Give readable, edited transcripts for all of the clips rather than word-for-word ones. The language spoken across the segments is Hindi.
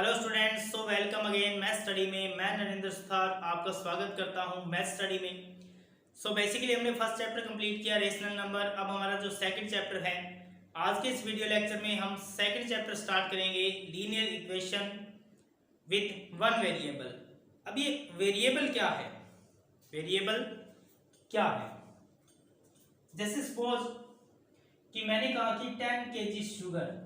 Hello students, so welcome again math study में। मैं नरेंद्र सुथार आपका स्वागत करता हूं मैथ स्टडी में। सो बेसिकली हमने फर्स्ट चैप्टर कंप्लीट किया रेशनल नंबर। अब हमारा जो सेकंड चैप्टर है, आज के इस वीडियो लेक्चर में हम सेकंड चैप्टर स्टार्ट करेंगे, linear equation with one variable. अब ये वेरिएबल क्या है? वेरिएबल क्या है? जैसे सपोज कि मैंने कहा कि 10 kg शुगर,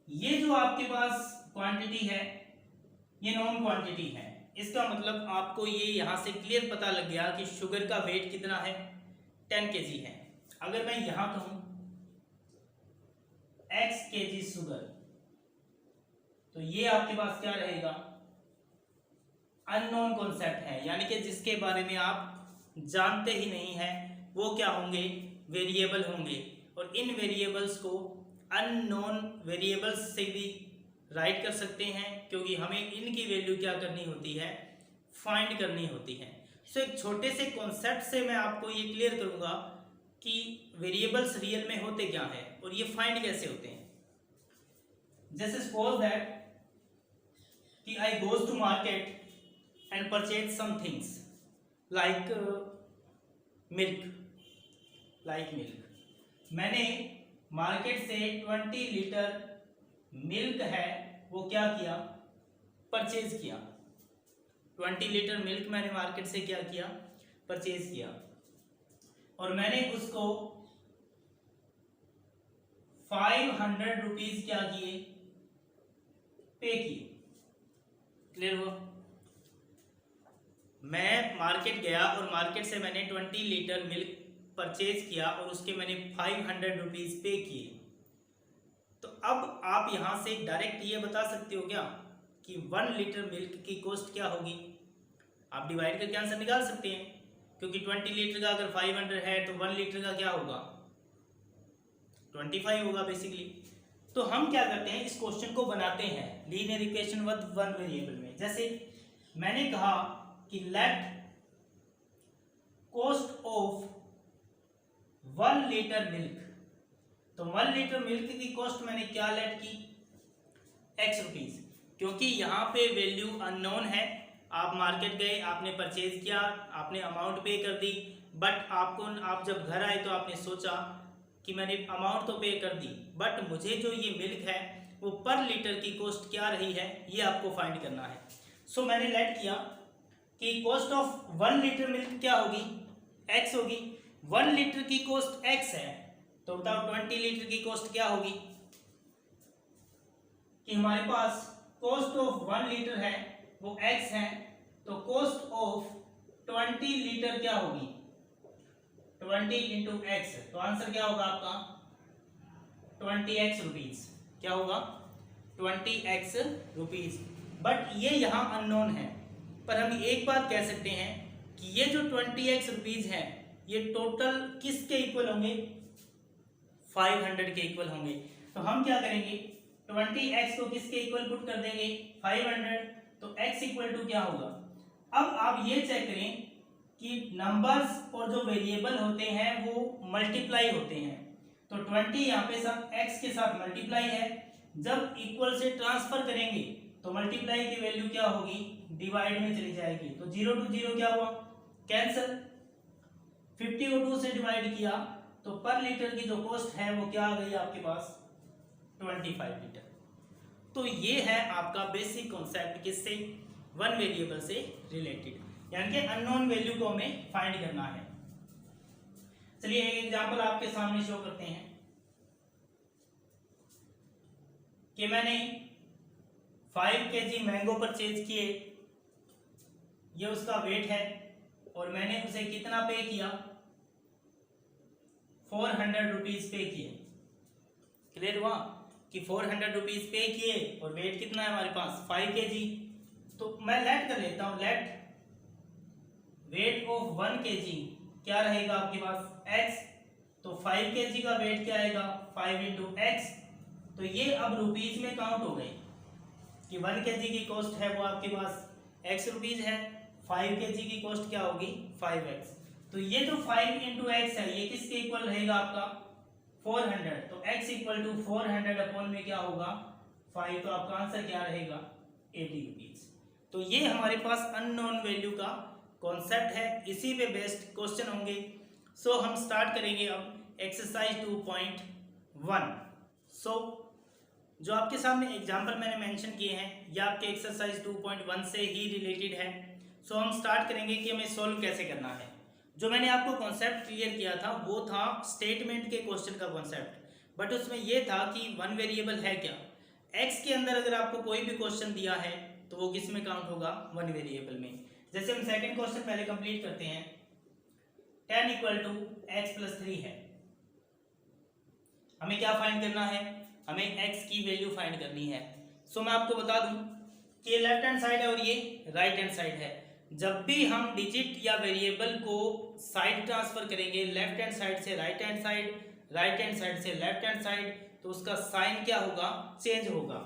ये जो आपके पास क्वांटिटी है ये नॉन क्वांटिटी है। इसका मतलब आपको ये यहां से क्लियर पता लग गया कि शुगर का वेट कितना है, 10 kg है। अगर मैं यहां कहूं x kg शुगर, तो ये आपके पास क्या रहेगा? अननोन कॉन्सेप्ट है, यानी कि जिसके बारे में आप जानते ही नहीं है, वो क्या होंगे? वेरिएबल होंगे। और इन वेरिएबल्स को अननोन वेरिएबल्स से भी राइट कर सकते हैं, क्योंकि हमें इनकी वैल्यू क्या करनी होती है? फाइंड करनी होती है। सो एक छोटे से कॉन्सेप्ट से मैं आपको ये क्लियर करूंगा कि वेरिएबल्स रियल में होते क्या है और ये फाइंड कैसे होते हैं। जैसे सपोज दैट कि I goes to market and purchase some things like milk। मैंने मार्केट से 20 लीटर मिल्क है वो क्या किया? परचेज किया। 20 लीटर मिल्क मैंने मार्केट से क्या किया? परचेज किया। और मैंने उसको 500 रुपीज क्या किए? पे किए। क्लियर हुआ? मैं मार्केट गया और मार्केट से मैंने 20 लीटर मिल्क परचेज किया और उसके मैंने 500 रुपीज पे किए। तो अब आप यहां से डायरेक्ट ये बता सकते हो क्या कि 1 लीटर मिल्क की कॉस्ट क्या होगी? आप डिवाइड करके आंसर निकाल सकते हैं, क्योंकि 20 लीटर का अगर 500 है तो 1 लीटर का क्या होगा? 25 होगा बेसिकली। तो हम क्या करते हैं, इस क्वेश्चन को बनाते हैं linear equation with one variable में। जैसे मैंने कहा कि let cost of 1 litre milk, तो 1 लीटर मिल्क की कॉस्ट मैंने क्या लेट की? x रुपीज, क्योंकि यहाँ पे वैल्यू अननोन है। आप मार्केट गए, आपने परचेज किया, आपने अमाउंट पे कर दी, बट आप जब घर आए तो आपने सोचा कि मैंने अमाउंट तो पे कर दी, बट मुझे जो ये मिल्क है वो पर लीटर की कॉस्ट क्या रही है, ये आपको फाइंड करना है। सो मैंने लेट किया कि कॉस्ट ऑफ 1 लीटर मिल्क क्या होगी? x होगी। 1 लीटर की कॉस्ट x है, तो बताओ 20 लीटर की कॉस्ट क्या होगी? कि हमारे पास कॉस्ट ऑफ 1 लीटर है वो x है, तो कॉस्ट ऑफ 20 लीटर क्या होगी? 20 इंटू x। तो आंसर क्या होगा आपका? 20x rupees. क्या होगा? 20x rupees. बट ये यहाँ अननोन है, पर हम एक बात कह सकते हैं कि ये जो 20x रुपीज है ये टोटल किसके इक्वल होंगे? 500 के इक्वल होंगे। तो हम क्या करेंगे? 20x को किसके इक्वल पुट कर देंगे? 500। तो x इक्वल टू क्या होगा? अब आप ये चेक करें कि नंबर्स और जो वेरिएबल होते हैं वो मल्टीप्लाई होते हैं। तो 20 यहाँ पे सब x के साथ मल्टीप्लाई है, जब इक्वल से ट्रांसफर करेंगे तो मल्टीप्लाई की वैल्यू क्या होगी? डिवाइड में चली जाएगी। तो 0 to 0 क्या हुआ? कैंसिल। 50 को 2 से डिवाइड किया तो पर लीटर की जो कॉस्ट है वो क्या आ गई आपके पास? 25 लीटर। तो ये है आपका बेसिक कॉन्सेप्ट, किससे? वन वेरिएबल से रिलेटेड, यानी कि अननोन वैल्यू को हमें फाइंड करना है। चलिए एक एग्जांपल आपके सामने शो करते हैं कि मैंने 5 kg मैंगो परचेज किए, ये उसका वेट है, और मैंने उसे कितना पे किया? 400 रुपीज पे किए। क्लियर हुआ कि 400 रुपीज पे किए और वेट कितना है हमारे पास? 5 kg। तो मैं लेट कर लेता हूं, लेट वेट ऑफ 1 kg क्या रहेगा आपके पास? x। तो 5 kg का वेट क्या आएगा? 5 इंटू एक्स। तो ये अब रुपीज में काउंट हो गई कि 1 kg की कॉस्ट है वो आपके पास x रुपीज है, 5 kg की कॉस्ट क्या होगी? 5x। तो ये जो 5 इंटू एक्स है ये किसके इक्वल रहेगा आपका? 400, तो x इक्वल टू 400 अपॉन में क्या होगा 5, तो आपका आंसर क्या रहेगा 80 रुपीज। तो ये हमारे पास अननोन वैल्यू का कॉन्सेप्ट है, इसी पे बेस्ड क्वेश्चन होंगे। सो हम स्टार्ट करेंगे अब एक्सरसाइज 2.1। सो जो आपके सामने एग्जाम्पल मैंने मेंशन किए हैं ये आपके एक्सरसाइज 2.1 से ही रिलेटेड है। सो हम स्टार्ट करेंगे कि हमें सोल्व कैसे करना है। जो मैंने आपको कॉन्सेप्ट क्लियर किया था वो था स्टेटमेंट के क्वेश्चन का कॉन्सेप्ट, बट उसमें यह था कि वन वेरिएबल है क्या, एक्स के अंदर अगर आपको कोई भी क्वेश्चन दिया है तो वो किस में काउंट होगा, वन वेरिएबल में। जैसे हम सेकंड क्वेश्चन पहले कंप्लीट करते हैं। 10 इक्वल टू एक्स प्लस 3 है, हमें क्या फाइंड करना है, हमें x की वैल्यू फाइंड करनी है। सो मैं आपको बता दूं कि ये लेफ्ट हैंड साइड है और ये राइट हैंड साइड है। जब भी हम डिजिट या वेरिएबल को साइड ट्रांसफर करेंगे, लेफ्ट हैंड साइड से right hand side, right hand side से लेफ्ट हैंड साइड, तो उसका साइन क्या होगा, चेंज होगा।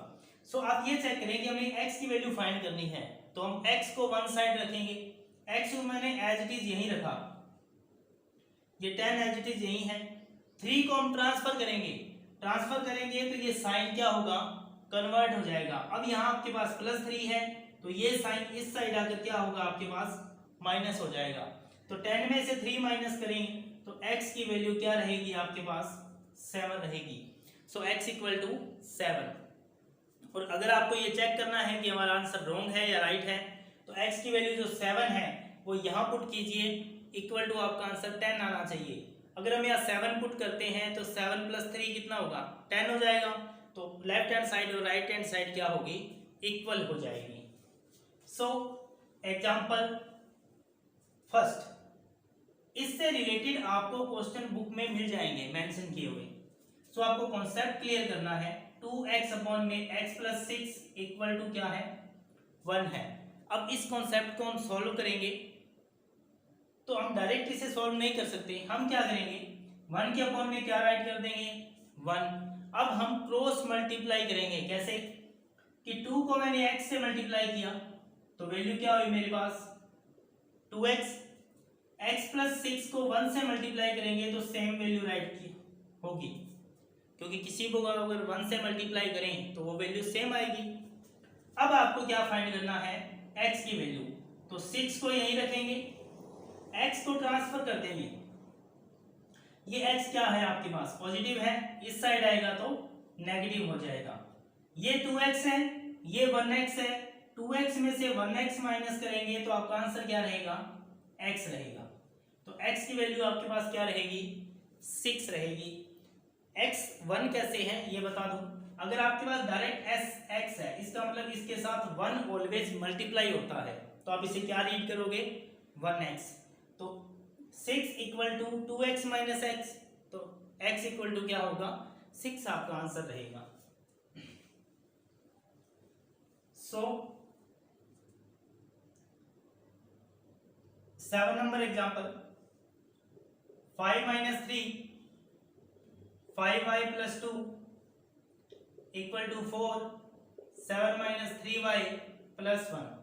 सो आप ये चेक करें कि हमें x की वैल्यू फाइंड करनी है, तो हम x को वन साइड रखेंगे। x को मैंने एज इट इज यही रखा, ये 10 एज इट इज यही है। 3 को हम ट्रांसफर करेंगे तो ये साइन क्या होगा, कन्वर्ट हो जाएगा। अब यहाँ आपके पास प्लस 3 है तो ये साइन इस साइड आकर क्या होगा, आपके पास माइनस हो जाएगा। तो 10 में से 3 माइनस करेंगे तो x की वैल्यू क्या रहेगी, आपके पास 7 रहेगी। सो x इक्वल टू 7। और अगर आपको ये चेक करना है कि हमारा आंसर रॉन्ग है या राइट है, तो x की वैल्यू जो 7 है वो यहाँ पुट कीजिए, इक्वल टू आपका आंसर 10 आना चाहिए। अगर हम यहाँ 7 पुट करते हैं तो 7 प्लस 3 कितना होगा, 10 हो जाएगा। तो लेफ्ट हैंड साइड और राइट हैंड साइड क्या होगी, इक्वल हो जाएगी। सो एग्जांपल फर्स्ट, इससे रिलेटेड आपको क्वेश्चन बुक में मिल जाएंगे मेंशन किए हुए। सो आपको कॉन्सेप्ट क्लियर करना है। 2x अपॉन में x प्लस 6 इक्वल टू क्या है, 1 है। अब इस कॉन्सेप्ट को हम सॉल्व करेंगे तो हम डायरेक्ट इसे सॉल्व नहीं कर सकते, हम क्या करेंगे, 1 के अपॉन में क्या राइट कर देंगे, 1। अब हम क्रॉस मल्टीप्लाई करेंगे, कैसे कि 2 को मैंने x से मल्टीप्लाई किया तो वैल्यू क्या हुई मेरे पास 2x, x प्लस 6 को 1 से मल्टीप्लाई करेंगे तो सेम वैल्यू राइट की होगी, क्योंकि किसी को अगर 1 से मल्टीप्लाई करें तो वो वैल्यू सेम आएगी। अब आपको क्या फाइंड करना है, x की वैल्यू, तो 6 को यहीं रखेंगे, x को ट्रांसफर कर देंगे। ये x क्या है आपके पास, पॉजिटिव है, इस साइड आएगा तो नेगेटिव हो जाएगा। ये 2x है, ये 1x है, 2x में से 1x माइनस करेंगे तो आपका आंसर क्या रहेगा, x रहेगा। तो x की वैल्यू आपके पास क्या रहेगी, 6 रहेगी। x 1 कैसे है ये बता दूं, अगर आपके पास डायरेक्ट x है, इसका मतलब इसके साथ 1 ऑलवेज मल्टीप्लाई होता है, तो आप इसे क्या रीड करोगे, 1x। तो 6 equal to 2x minus x, तो x इक्वल टू क्या होगा, 6 आपका आंसर रहेगा। So 7 number example, 5 minus 3 5y plus 2 equal to 4, 7 minus 3y plus 1।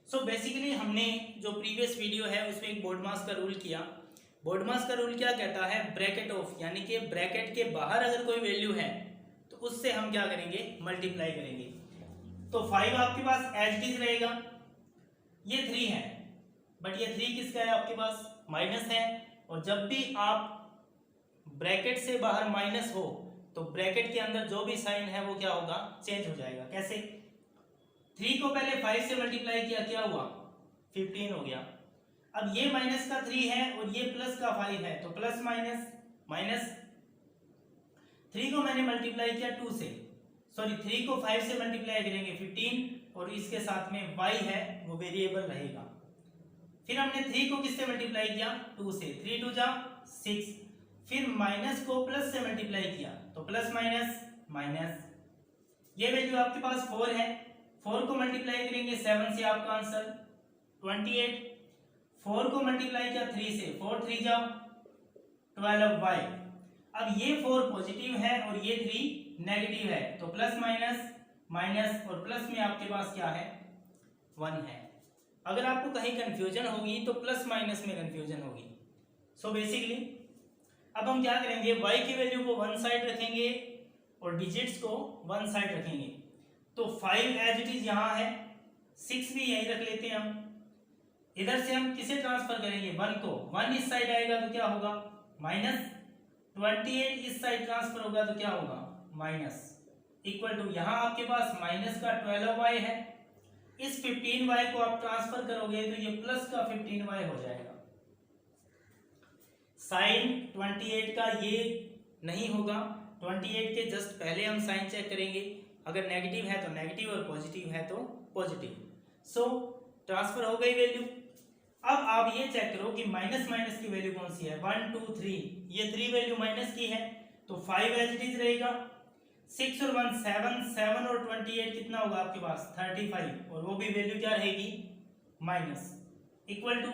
So basically हमने जो प्रीवियस वीडियो है उसमें एक बोर्डमास का रूल किया। बोर्डमास का रूल क्या कहता है, ब्रैकेट ऑफ, यानी कि ब्रैकेट के बाहर अगर कोई वैल्यू है तो उससे हम क्या करेंगे, मल्टीप्लाई करेंगे। तो 5 आपके पास एज इट इज रहेगा, ये 3 है, बट ये 3 किसका है, आपके पास माइनस है। और जब भी आप ब्रैकेट से बाहर माइनस हो तो ब्रैकेट के अंदर जो भी साइन है वो क्या होगा, चेंज हो जाएगा। कैसे, 3 को पहले 5 से मल्टीप्लाई किया, क्या हुआ, 15 हो गया। अब ये माइनस का 3 है और ये प्लस का 5 है, तो प्लस माइनस माइनस। 3 को मैंने मल्टीप्लाई किया 2 से, सॉरी 3 को 5 से मल्टीप्लाई करेंगे 15, और इसके साथ में y है वो वेरिएबल रहेगा। फिर हमने 3 को किससे मल्टीप्लाई किया, 2 से, 3 2 जा 6। फिर माइनस को प्लस से मल्टीप्लाई किया तो प्लस माइनस माइनस। ये वैल्यू आपके पास 4 है, 4 को मल्टीप्लाई करेंगे 7 से, आपका आंसर 28। 4 को मल्टीप्लाई किया 3 से, 4 3 जा 12y। अब ये 4 पॉजिटिव है और ये 3 नेगेटिव है, तो प्लस माइनस माइनस, और प्लस में आपके पास क्या है, 1 है। अगर आपको कहीं कंफ्यूजन होगी तो प्लस माइनस में कंफ्यूजन होगी। सो बेसिकली अब हम क्या करेंगे, y की वैल्यू को वन साइड रखेंगे और डिजिट्स को वन साइड रखेंगे। तो 5 एज इट इज यहाँ है, 6 भी यहीं रख लेते हैं हम। इधर से हम किसे ट्रांसफर करेंगे, 1 को, 1 इस साइड आएगा तो क्या होगा माइनस, 28 इस साइड ट्रांसफर होगा तो क्या होगा माइनस, इक्वल टू यहाँ आपके पास माइनस का 12y है, इस 15y को आप ट्रांसफर करोगे तो ये प्लस का 15y हो जाएगा। साइन 28 का ये नहीं होगा, 28 के जस्ट पहले हम साइन चेक करेंगे, अगर नेगेटिव है तो नेगेटिव और पॉजिटिव है तो पॉजिटिव। सो ट्रांसफर हो गई वैल्यू। अब आप ये चेक करो कि माइनस माइनस की वैल्यू कौन सी है, 1 2 3, ये 3 वैल्यू माइनस की है तो 5 एज इट इज रहेगा, 6 और 1 7, 7 और 28 कितना होगा आपके पास 35, और वो भी वैल्यू क्या रहेगी माइनस, इक्वल टू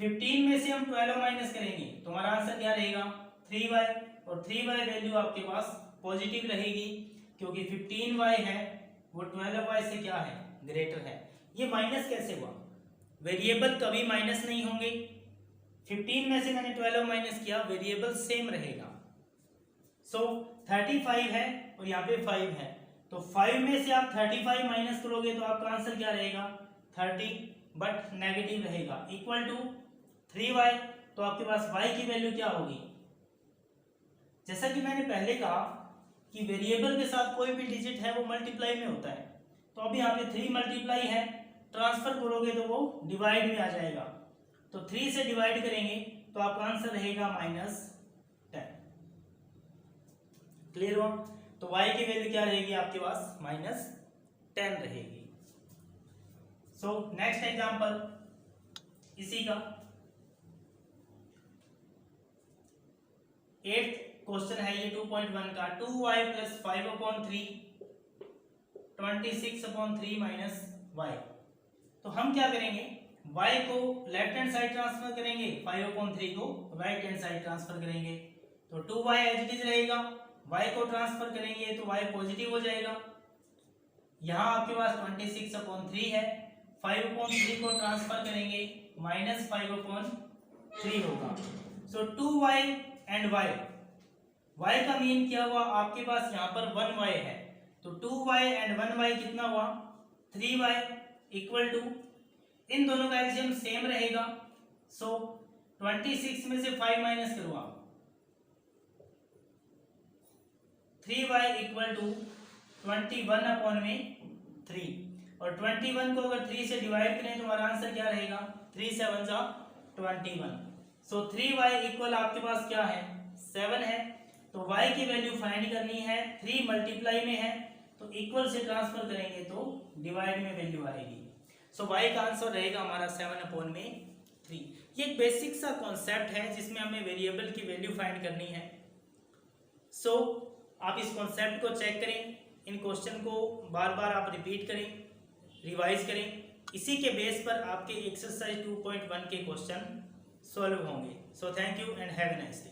15 में से हम 12 माइनस करेंगे तो हमारा आंसर क्या रहेगा 3y, और 3y वैल्यू आपके पास पॉजिटिव रहेगी क्योंकि 15y है वो 12y से क्या है ग्रेटर है। ये माइनस कैसे हुआ, वेरिएबल कभी माइनस नहीं होंगे, 15 में से मैंने 12 माइनस किया, वेरिएबल सेम रहेगा। सो 35 है और यहाँ पे 5 है, तो 5 में से आप 35 माइनस करोगे तो आपका आंसर क्या रहेगा 30, बट नेगेटिव रहेगा, इक्वल टू 3y। तो आपके पास y की वैल्यू क्या होगी, जैसा कि मैंने पहले कहा कि वेरिएबल के साथ कोई भी डिजिट है वो मल्टीप्लाई में होता है, तो अभी यहाँ पे 3 मल्टीप्लाई है, ट्रांसफर करोगे तो वो डिवाइड में आ जाएगा, तो 3 से डिवाइड करेंगे तो आपका आंसर रहेगा -10। क्लियर हुआ, तो y की वैल्यू क्या रहेगी आपके पास -10 रहेगी। सो नेक्स्ट एग्जांपल इसी का 8th क्वेश्चन है ये 2.1 का, 2y + 5/3 26/3 - y। तो हम क्या करेंगे, y को लेफ्ट हैंड साइड ट्रांसफर करेंगे, 5/3 को राइट हैंड साइड ट्रांसफर करेंगे, तो 2y एज इट इज रहेगा, y को ट्रांसफर करेंगे तो y पॉजिटिव हो जाएगा, यहाँ आपके पास 26/3 है, 5/3 को ट्रांसफर करेंगे -5/3 होगा। सो 2y एंड y का मीन क्या हुआ आपके पास यहाँ पर 1y है, तो 2y एंड 1y कितना हुआ 3y, इक्वल टू इन दोनों का एलसीएम सेम रहेगा। सो 26 में से 5 माइनस करो आप, 3y इक्वल टू 21/3, और 21 को अगर 3 से डिवाइड करें तो हमारा आंसर क्या रहेगा 3 7 जा 21। सो 3y इक्वल आपके पास क्या है 7 है, तो y की वैल्यू फाइंड करनी है, 3 मल्टीप्लाई में है तो इक्वल से ट्रांसफर करेंगे तो डिवाइड में वैल्यू आएगी। सो y का आंसर रहेगा हमारा 7/3। ये एक बेसिक सा कॉन्सेप्ट है जिसमें हमें वेरिएबल की वैल्यू फाइंड करनी है। सो आप इस कॉन्सेप्ट को चेक करें, इन क्वेश्चन को बार बार आप रिपीट करें, रिवाइज करें, इसी के बेस पर आपके एक्सरसाइज 2.1 के क्वेश्चन सॉल्व होंगे। So thank you and have a nice day.